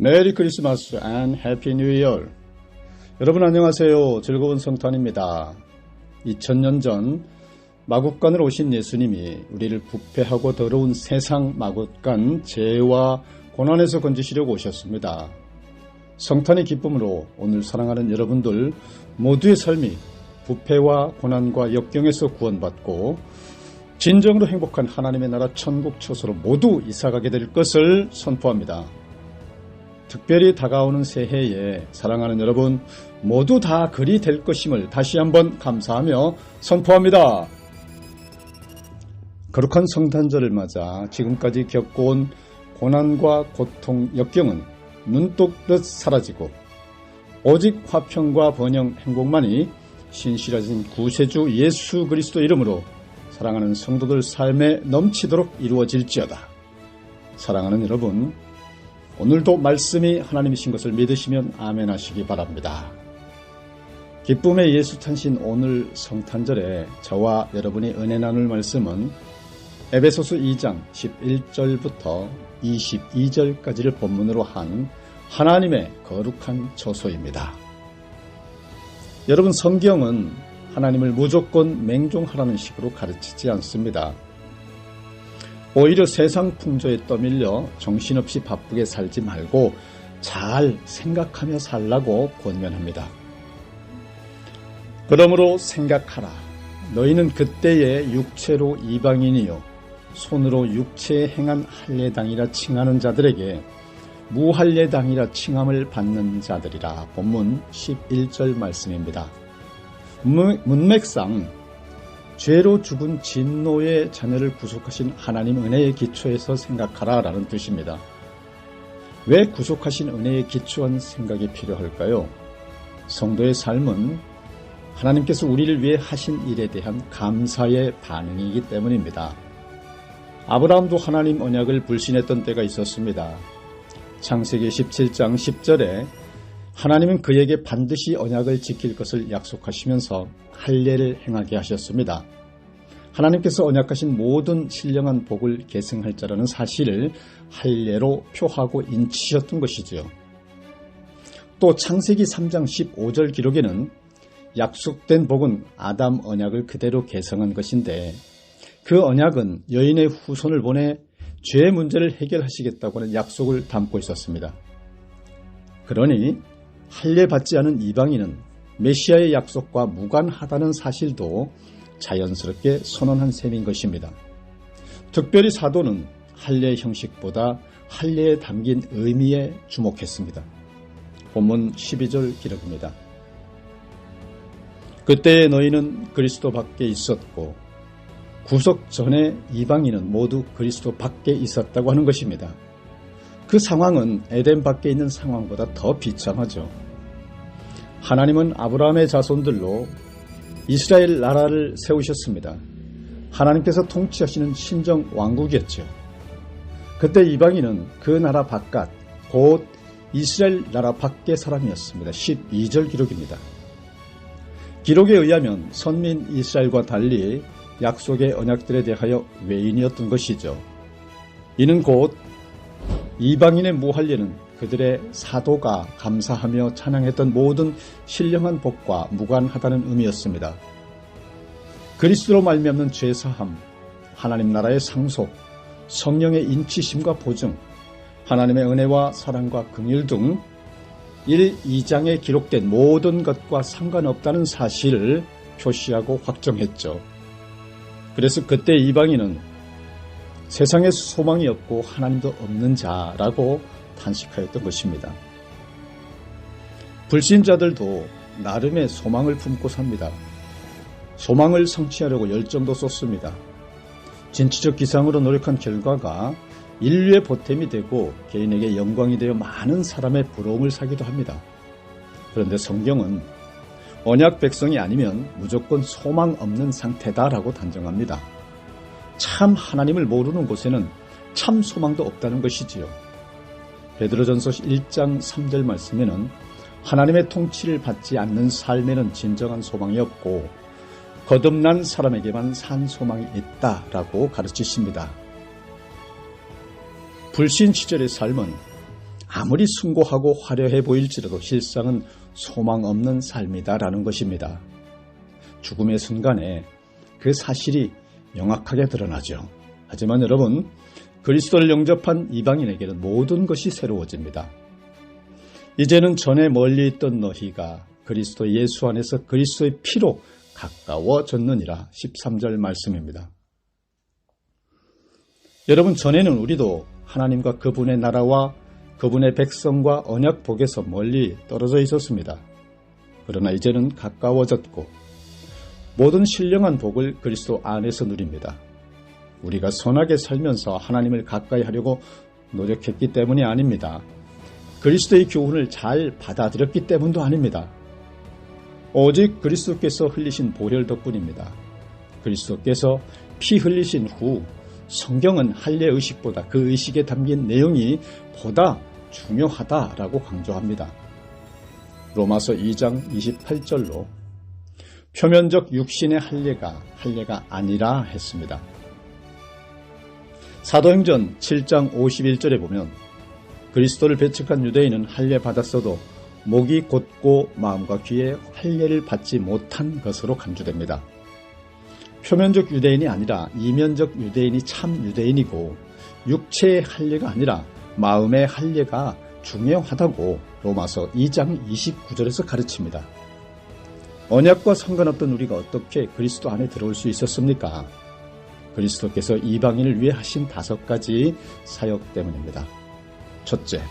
메리 크리스마스 앤 해피 뉴 이어. 여러분 안녕하세요. 즐거운 성탄입니다. 2000년 전 마국간으로 오신 예수님이 우리를 부패하고 더러운 세상 마국간 죄와 고난에서 건지시려고 오셨습니다. 성탄의 기쁨으로 오늘 사랑하는 여러분들 모두의 삶이 부패와 고난과 역경에서 구원받고 진정으로 행복한 하나님의 나라 천국 처소로 모두 이사가게 될 것을 선포합니다. 특별히 다가오는 새해에 사랑하는 여러분 모두 다 그리 될 것임을 다시 한번 감사하며 선포합니다. 거룩한 성탄절을 맞아 지금까지 겪어온 고난과 고통, 역경은 눈독듯 사라지고 오직 화평과 번영, 행복만이 신실하신 구세주 예수 그리스도 이름으로 사랑하는 성도들 삶에 넘치도록 이루어질지어다. 사랑하는 여러분, 오늘도 말씀이 하나님이신 것을 믿으시면 아멘 하시기 바랍니다. 기쁨의 예수 탄신 오늘 성탄절에 저와 여러분이 은혜 나눌 말씀은 에베소서 2장 11절부터 22절까지를 본문으로 한 하나님의 거룩한 처소입니다. 여러분, 성경은 하나님을 무조건 맹종하라는 식으로 가르치지 않습니다. 오히려 세상 풍조에 떠밀려 정신없이 바쁘게 살지 말고 잘 생각하며 살라고 권면합니다. 그러므로 생각하라. 너희는 그때에 육체로 이방인이요 손으로 육체에 행한 할례당이라 칭하는 자들에게 무할례당이라 칭함을 받는 자들이라. 본문 11절 말씀입니다. 문맥상 죄로 죽은 진노의 자녀를 구속하신 하나님 은혜의 기초에서 생각하라 라는 뜻입니다. 왜 구속하신 은혜에 기초한 생각이 필요할까요? 성도의 삶은 하나님께서 우리를 위해 하신 일에 대한 감사의 반응이기 때문입니다. 아브라함도 하나님 언약을 불신했던 때가 있었습니다. 창세기 17장 10절에 하나님은 그에게 반드시 언약을 지킬 것을 약속하시면서 할례를 행하게 하셨습니다. 하나님께서 언약하신 모든 신령한 복을 계승할 자라는 사실을 할례로 표하고 인치셨던 것이지요. 또 창세기 3장 15절 기록에는 약속된 복은 아담 언약을 그대로 계승한 것인데 그 언약은 여인의 후손을 보내 죄의 문제를 해결하시겠다고 하는 약속을 담고 있었습니다. 그러니 할례 받지 않은 이방인은 메시아의 약속과 무관하다는 사실도 자연스럽게 선언한 셈인 것입니다. 특별히 사도는 할례 형식보다 할례에 담긴 의미에 주목했습니다. 본문 12절 기록입니다. 그때에 너희는 그리스도 밖에 있었고 구속 전에 이방인은 모두 그리스도 밖에 있었다고 하는 것입니다. 그 상황은 에덴 밖에 있는 상황보다 더 비참하죠. 하나님은 아브라함의 자손들로 이스라엘 나라를 세우셨습니다. 하나님께서 통치하시는 신정 왕국이었죠. 그때 이방인은 그 나라 바깥, 곧 이스라엘 나라 밖의 사람이었습니다. 12절 기록입니다. 기록에 의하면 선민 이스라엘과 달리 약속의 언약들에 대하여 외인이었던 것이죠. 이는 곧 이방인의 무할례는 그들의 사도가 감사하며 찬양했던 모든 신령한 복과 무관하다는 의미였습니다. 그리스도로 말미암는 죄사함, 하나님 나라의 상속, 성령의 인치심과 보증, 하나님의 은혜와 사랑과 긍휼 등 1, 2장에 기록된 모든 것과 상관없다는 사실을 표시하고 확정했죠. 그래서 그때 이방인은 세상에 소망이 없고 하나님도 없는 자라고 탄식하였던 것입니다. 불신자들도 나름의 소망을 품고 삽니다. 소망을 성취하려고 열정도 쏟습니다. 진취적 기상으로 노력한 결과가 인류의 보탬이 되고 개인에게 영광이 되어 많은 사람의 부러움을 사기도 합니다. 그런데 성경은 언약 백성이 아니면 무조건 소망 없는 상태다라고 단정합니다. 참 하나님을 모르는 곳에는 참 소망도 없다는 것이지요. 베드로전서 1장 3절 말씀에는 하나님의 통치를 받지 않는 삶에는 진정한 소망이 없고 거듭난 사람에게만 산 소망이 있다라고 가르치십니다. 불신 시절의 삶은 아무리 숭고하고 화려해 보일지라도 실상은 소망 없는 삶이다라는 것입니다. 죽음의 순간에 그 사실이 명확하게 드러나죠. 하지만 여러분, 그리스도를 영접한 이방인에게는 모든 것이 새로워집니다. 이제는 전에 멀리 있던 너희가 그리스도 예수 안에서 그리스도의 피로 가까워졌느니라. 13절 말씀입니다. 여러분, 전에는 우리도 하나님과 그분의 나라와 그분의 백성과 언약 복에서 멀리 떨어져 있었습니다. 그러나 이제는 가까워졌고 모든 신령한 복을 그리스도 안에서 누립니다. 우리가 선하게 살면서 하나님을 가까이 하려고 노력했기 때문이 아닙니다. 그리스도의 교훈을 잘 받아들였기 때문도 아닙니다. 오직 그리스도께서 흘리신 보혈 덕분입니다. 그리스도께서 피 흘리신 후 성경은 할례 의식보다 그 의식에 담긴 내용이 보다 중요하다라고 강조합니다. 로마서 2장 28절로 표면적 육신의 할례가 아니라 했습니다. 사도행전 7장 51절에 보면 그리스도를 배척한 유대인은 할례 받았어도 목이 곧고 마음과 귀에 할례를 받지 못한 것으로 간주됩니다. 표면적 유대인이 아니라 이면적 유대인이 참 유대인이고 육체의 할례가 아니라 마음의 할례가 중요하다고 로마서 2장 29절에서 가르칩니다. 언약과 상관없던 우리가 어떻게 그리스도 안에 들어올 수 있었습니까? 그리스도께서 이방인을 위해 하신 5가지 사역 때문입니다. 첫째,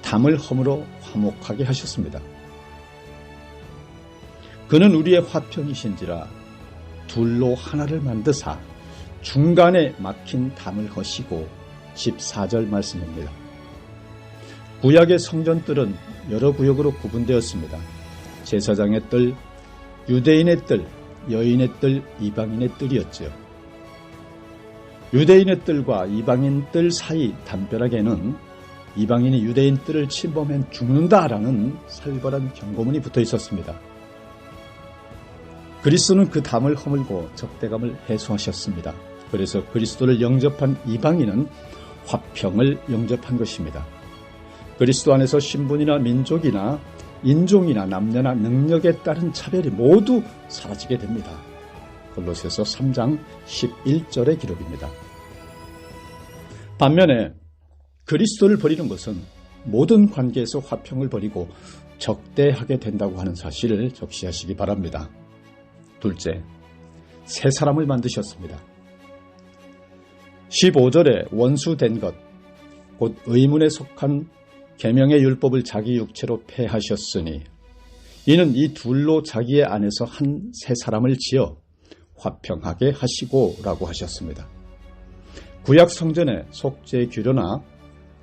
담을 허물어 화목하게 하셨습니다. 그는 우리의 화평이신지라 둘로 하나를 만드사 중간에 막힌 담을 허시고 14절 말씀입니다. 구약의 성전뜰은 여러 구역으로 구분되었습니다. 제사장의 뜰, 유대인의 뜰, 여인의 뜰, 이방인의 뜰이었지요. 유대인의 뜰과 이방인 뜰 사이 담벼락에는 이방인이 유대인 뜰을 침범하면 죽는다라는 살벌한 경고문이 붙어 있었습니다. 그리스도는 그 담을 허물고 적대감을 해소하셨습니다. 그래서 그리스도를 영접한 이방인은 화평을 영접한 것입니다. 그리스도 안에서 신분이나 민족이나 인종이나 남녀나 능력에 따른 차별이 모두 사라지게 됩니다. 골로새서 3장 11절의 기록입니다. 반면에 그리스도를 버리는 것은 모든 관계에서 화평을 버리고 적대하게 된다고 하는 사실을 적시하시기 바랍니다. 둘째, 새 사람을 만드셨습니다. 15절에 원수된 것, 곧 의문에 속한 계명의 율법을 자기 육체로 폐하셨으니 이는 이 둘로 자기의 안에서 한 새 사람을 지어 화평하게 하시고 라고 하셨습니다. 구약 성전의 속죄 규례나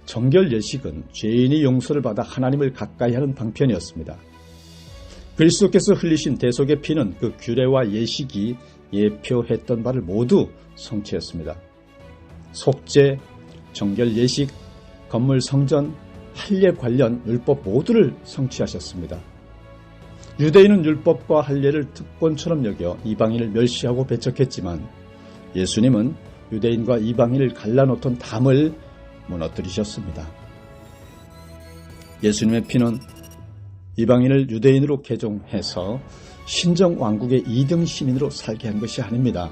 정결 예식은 죄인이 용서를 받아 하나님을 가까이 하는 방편이었습니다. 그리스도께서 흘리신 대속의 피는 그 규례와 예식이 예표했던 바를 모두 성취했습니다. 속죄, 정결 예식, 건물 성전, 할례 관련 율법 모두를 성취하셨습니다. 유대인은 율법과 할례를 특권처럼 여겨 이방인을 멸시하고 배척했지만 예수님은 유대인과 이방인을 갈라놓던 담을 무너뜨리셨습니다. 예수님의 피는 이방인을 유대인으로 개종해서 신정왕국의 2등 시민으로 살게 한 것이 아닙니다.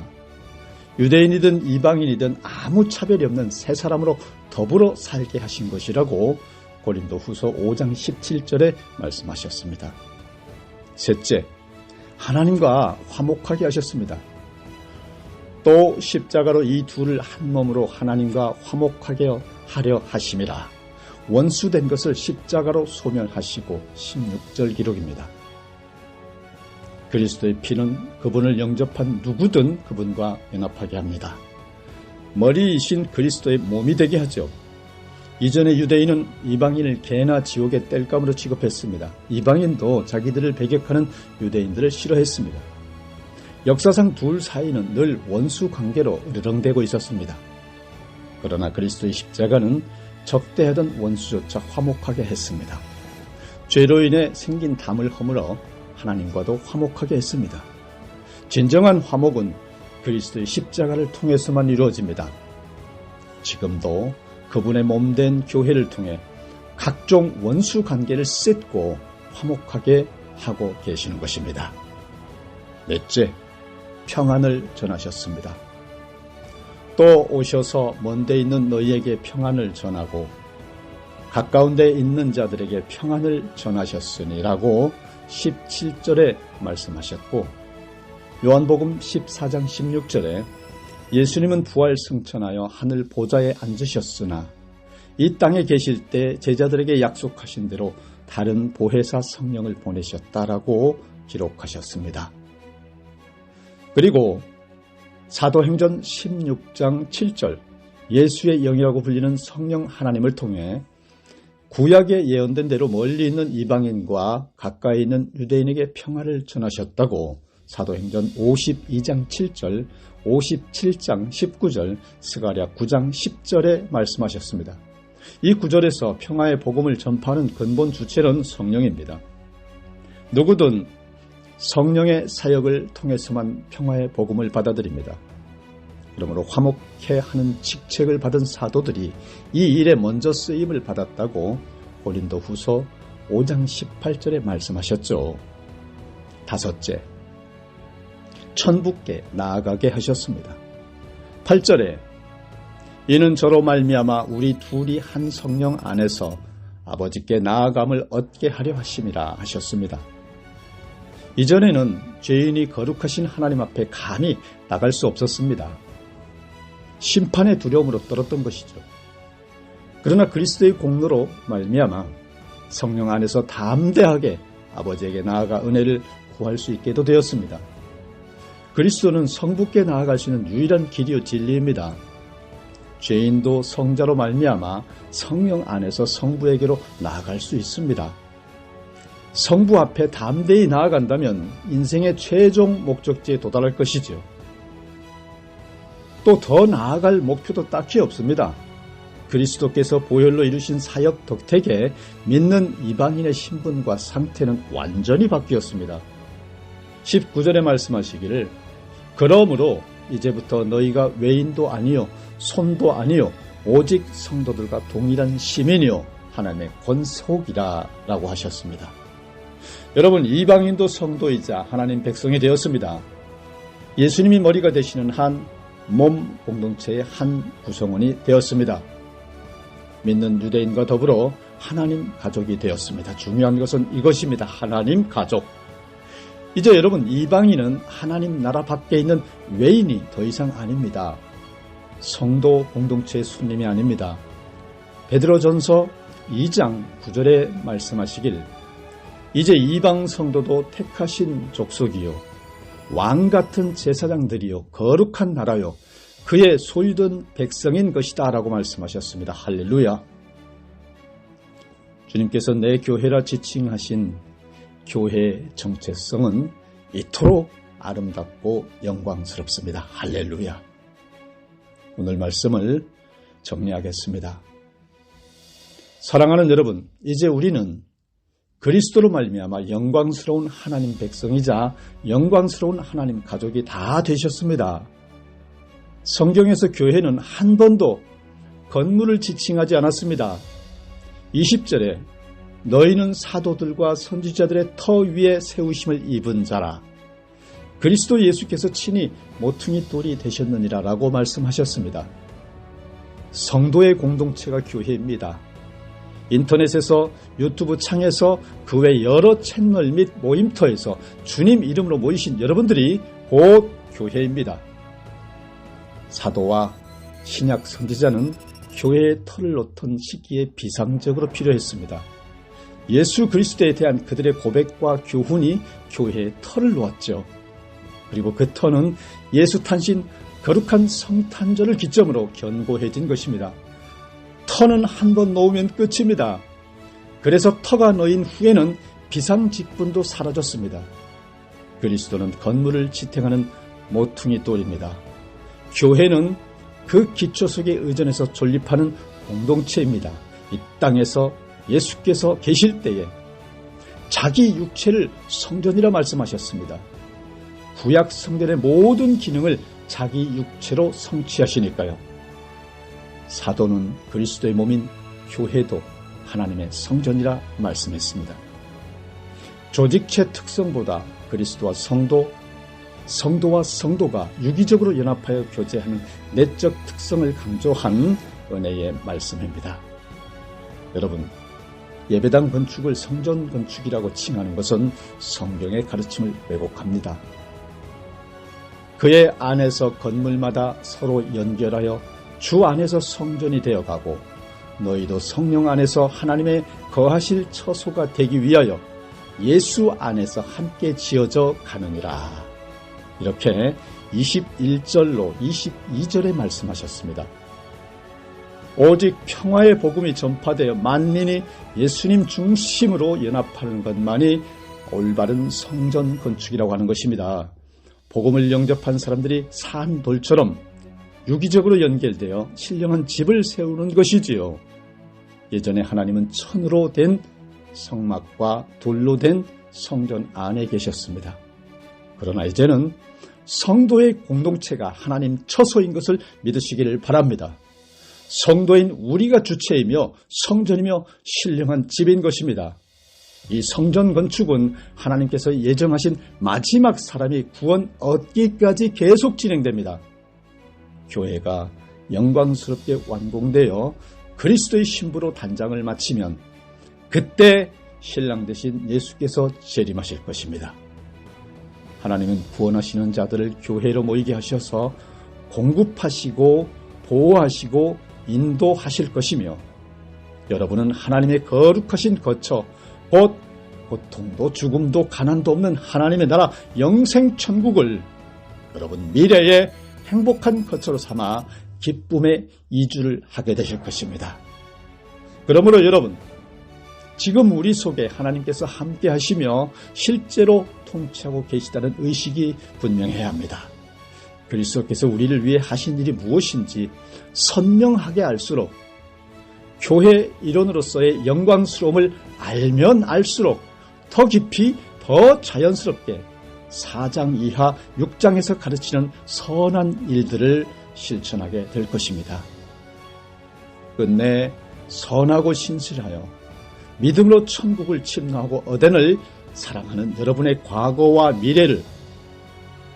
유대인이든 이방인이든 아무 차별이 없는 새 사람으로 더불어 살게 하신 것이라고 고린도후서 5장 17절에 말씀하셨습니다. 셋째, 하나님과 화목하게 하셨습니다. 또 십자가로 이 둘을 한 몸으로 하나님과 화목하게 하려 하심이라. 원수된 것을 십자가로 소멸하시고 16절 기록입니다. 그리스도의 피는 그분을 영접한 누구든 그분과 연합하게 합니다. 머리이신 그리스도의 몸이 되게 하죠. 이전에 유대인은 이방인을 개나 지옥의 땔감으로 취급했습니다. 이방인도 자기들을 배격하는 유대인들을 싫어했습니다. 역사상 둘 사이는 늘 원수 관계로 으르렁대고 있었습니다. 그러나 그리스도의 십자가는 적대하던 원수조차 화목하게 했습니다. 죄로 인해 생긴 담을 허물어 하나님과도 화목하게 했습니다. 진정한 화목은 그리스도의 십자가를 통해서만 이루어집니다. 지금도 그분의 몸된 교회를 통해 각종 원수 관계를 씻고 화목하게 하고 계시는 것입니다. 넷째, 평안을 전하셨습니다. 또 오셔서 먼데 있는 너희에게 평안을 전하고 가까운 데 있는 자들에게 평안을 전하셨으니라고 17절에 말씀하셨고, 요한복음 14장 16절에 예수님은 부활 승천하여 하늘 보좌에 앉으셨으나 이 땅에 계실 때 제자들에게 약속하신 대로 다른 보혜사 성령을 보내셨다라고 기록하셨습니다. 그리고 사도행전 16장 7절, 예수의 영이라고 불리는 성령 하나님을 통해 구약에 예언된 대로 멀리 있는 이방인과 가까이 있는 유대인에게 평화를 전하셨다고 사도행전 52장 7절, 57장 19절, 스가랴 9장 10절에 말씀하셨습니다. 이 구절에서 평화의 복음을 전파하는 근본 주체는 성령입니다. 누구든 성령의 사역을 통해서만 평화의 복음을 받아들입니다. 그러므로 화목해 하는 직책을 받은 사도들이 이 일에 먼저 쓰임을 받았다고 고린도후서 5장 18절에 말씀하셨죠. 다섯째, 천국께 나아가게 하셨습니다. 8절에 이는 저로 말미암아 우리 둘이 한 성령 안에서 아버지께 나아감을 얻게 하려 하심이라 하셨습니다. 이전에는 죄인이 거룩하신 하나님 앞에 감히 나갈 수 없었습니다. 심판의 두려움으로 떨었던 것이죠. 그러나 그리스도의 공로로 말미암아 성령 안에서 담대하게 아버지에게 나아가 은혜를 구할 수 있게도 되었습니다. 그리스도는 성부께 나아갈 수 있는 유일한 길이요 진리입니다. 죄인도 성자로 말미암아 성령 안에서 성부에게로 나아갈 수 있습니다. 성부 앞에 담대히 나아간다면 인생의 최종 목적지에 도달할 것이죠. 또 더 나아갈 목표도 딱히 없습니다. 그리스도께서 보혈로 이루신 사역 덕택에 믿는 이방인의 신분과 상태는 완전히 바뀌었습니다. 19절에 말씀하시기를 그러므로 이제부터 너희가 외인도 아니요 손도 아니요 오직 성도들과 동일한 시민이요 하나님의 권속이라 라고 하셨습니다. 여러분, 이방인도 성도이자 하나님 백성이 되었습니다. 예수님이 머리가 되시는 한 몸 공동체의 한 구성원이 되었습니다. 믿는 유대인과 더불어 하나님 가족이 되었습니다. 중요한 것은 이것입니다. 하나님 가족. 이제 여러분, 이방인은 하나님 나라 밖에 있는 외인이 더 이상 아닙니다. 성도 공동체의 손님이 아닙니다. 베드로전서 2장 9절에 말씀하시길 이제 이방 성도도 택하신 족속이요 왕같은 제사장들이요 거룩한 나라요 그의 소유된 백성인 것이다 라고 말씀하셨습니다. 할렐루야. 주님께서 내 교회라 지칭하신 교회의 정체성은 이토록 아름답고 영광스럽습니다. 할렐루야. 오늘 말씀을 정리하겠습니다. 사랑하는 여러분, 이제 우리는 그리스도로 말미암아 영광스러운 하나님 백성이자 영광스러운 하나님 가족이 다 되셨습니다. 성경에서 교회는 한 번도 건물을 지칭하지 않았습니다. 20절에 너희는 사도들과 선지자들의 터 위에 세우심을 입은 자라. 그리스도 예수께서 친히 모퉁이 돌이 되셨느니라 라고 말씀하셨습니다. 성도의 공동체가 교회입니다. 인터넷에서 유튜브 창에서 그 외 여러 채널 및 모임터에서 주님 이름으로 모이신 여러분들이 곧 교회입니다. 사도와 신약 선지자는 교회의 털을 놓던 시기에 비상적으로 필요했습니다. 예수 그리스도에 대한 그들의 고백과 교훈이 교회의 털을 놓았죠. 그리고 그 터는 예수 탄신 거룩한 성탄절을 기점으로 견고해진 것입니다. 터는 한 번 놓으면 끝입니다. 그래서 터가 놓인 후에는 비상직분도 사라졌습니다. 그리스도는 건물을 지탱하는 모퉁이 돌입니다. 교회는 그 기초 속에 의존해서 존립하는 공동체입니다. 이 땅에서 예수께서 계실 때에 자기 육체를 성전이라 말씀하셨습니다. 구약 성전의 모든 기능을 자기 육체로 성취하시니까요. 사도는 그리스도의 몸인 교회도 하나님의 성전이라 말씀했습니다. 조직체 특성보다 그리스도와 성도와 성도가 유기적으로 연합하여 교제하는 내적 특성을 강조한 은혜의 말씀입니다. 여러분, 예배당 건축을 성전 건축이라고 칭하는 것은 성경의 가르침을 왜곡합니다. 그의 안에서 건물마다 서로 연결하여 주 안에서 성전이 되어가고 너희도 성령 안에서 하나님의 거하실 처소가 되기 위하여 예수 안에서 함께 지어져 가느니라. 이렇게 21절로 22절에 말씀하셨습니다. 오직 평화의 복음이 전파되어 만민이 예수님 중심으로 연합하는 것만이 올바른 성전 건축이라고 하는 것입니다. 복음을 영접한 사람들이 산 돌처럼 유기적으로 연결되어 신령한 집을 세우는 것이지요. 예전에 하나님은 천으로 된 성막과 돌로 된 성전 안에 계셨습니다. 그러나 이제는 성도의 공동체가 하나님 처소인 것을 믿으시기를 바랍니다. 성도인 우리가 주체이며 성전이며 신령한 집인 것입니다. 이 성전 건축은 하나님께서 예정하신 마지막 사람이 구원 얻기까지 계속 진행됩니다. 교회가 영광스럽게 완공되어 그리스도의 신부로 단장을 마치면 그때 신랑 되신 예수께서 재림하실 것입니다. 하나님은 구원하시는 자들을 교회로 모이게 하셔서 공급하시고 보호하시고 인도하실 것이며 여러분은 하나님의 거룩하신 거처 곧 고통도 죽음도 가난도 없는 하나님의 나라 영생천국을 여러분 미래의 행복한 거처로 삼아 기쁨의 이주를 하게 되실 것입니다. 그러므로 여러분, 지금 우리 속에 하나님께서 함께 하시며 실제로 통치하고 계시다는 의식이 분명해야 합니다. 그리스도께서 우리를 위해 하신 일이 무엇인지 선명하게 알수록 교회 일원으로서의 영광스러움을 알면 알수록 더 깊이 더 자연스럽게 4장 이하 6장에서 가르치는 선한 일들을 실천하게 될 것입니다. 끝내 선하고 신실하여 믿음으로 천국을 침노하고 어덴을 사랑하는 여러분의 과거와 미래를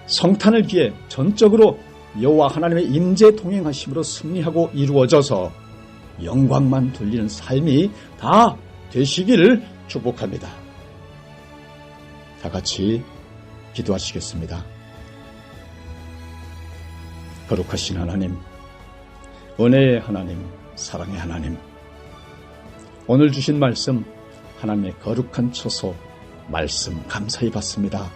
성탄을 기해 전적으로 여호와 하나님의 임재 동행하심으로 승리하고 이루어져서 영광만 돌리는 삶이 다 되시기를 축복합니다. 다 같이 기도하시겠습니다. 거룩하신 하나님, 은혜의 하나님, 사랑의 하나님, 오늘 주신 말씀, 하나님의 거룩한 처소, 말씀 감사히 받습니다.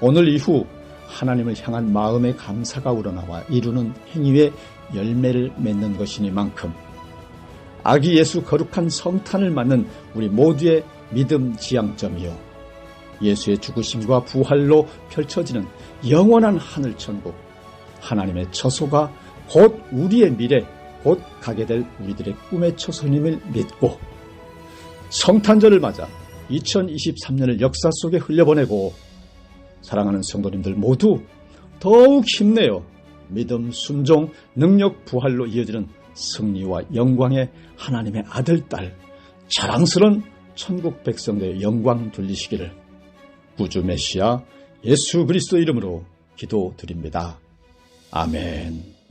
오늘 이후 하나님을 향한 마음의 감사가 우러나와 이루는 행위의 열매를 맺는 것이니만큼 아기 예수 거룩한 성탄을 맞는 우리 모두의 믿음 지향점이요 예수의 죽으심과 부활로 펼쳐지는 영원한 하늘천국, 하나님의 처소가 곧 우리의 미래, 곧 가게 될 우리들의 꿈의 처소임을 믿고 성탄절을 맞아 2023년을 역사 속에 흘려보내고 사랑하는 성도님들 모두 더욱 힘내어 믿음, 순종, 능력, 부활로 이어지는 승리와 영광의 하나님의 아들, 딸, 자랑스러운 천국 백성들의 영광 돌리시기를 구주 메시아 예수 그리스도 이름으로 기도드립니다. 아멘.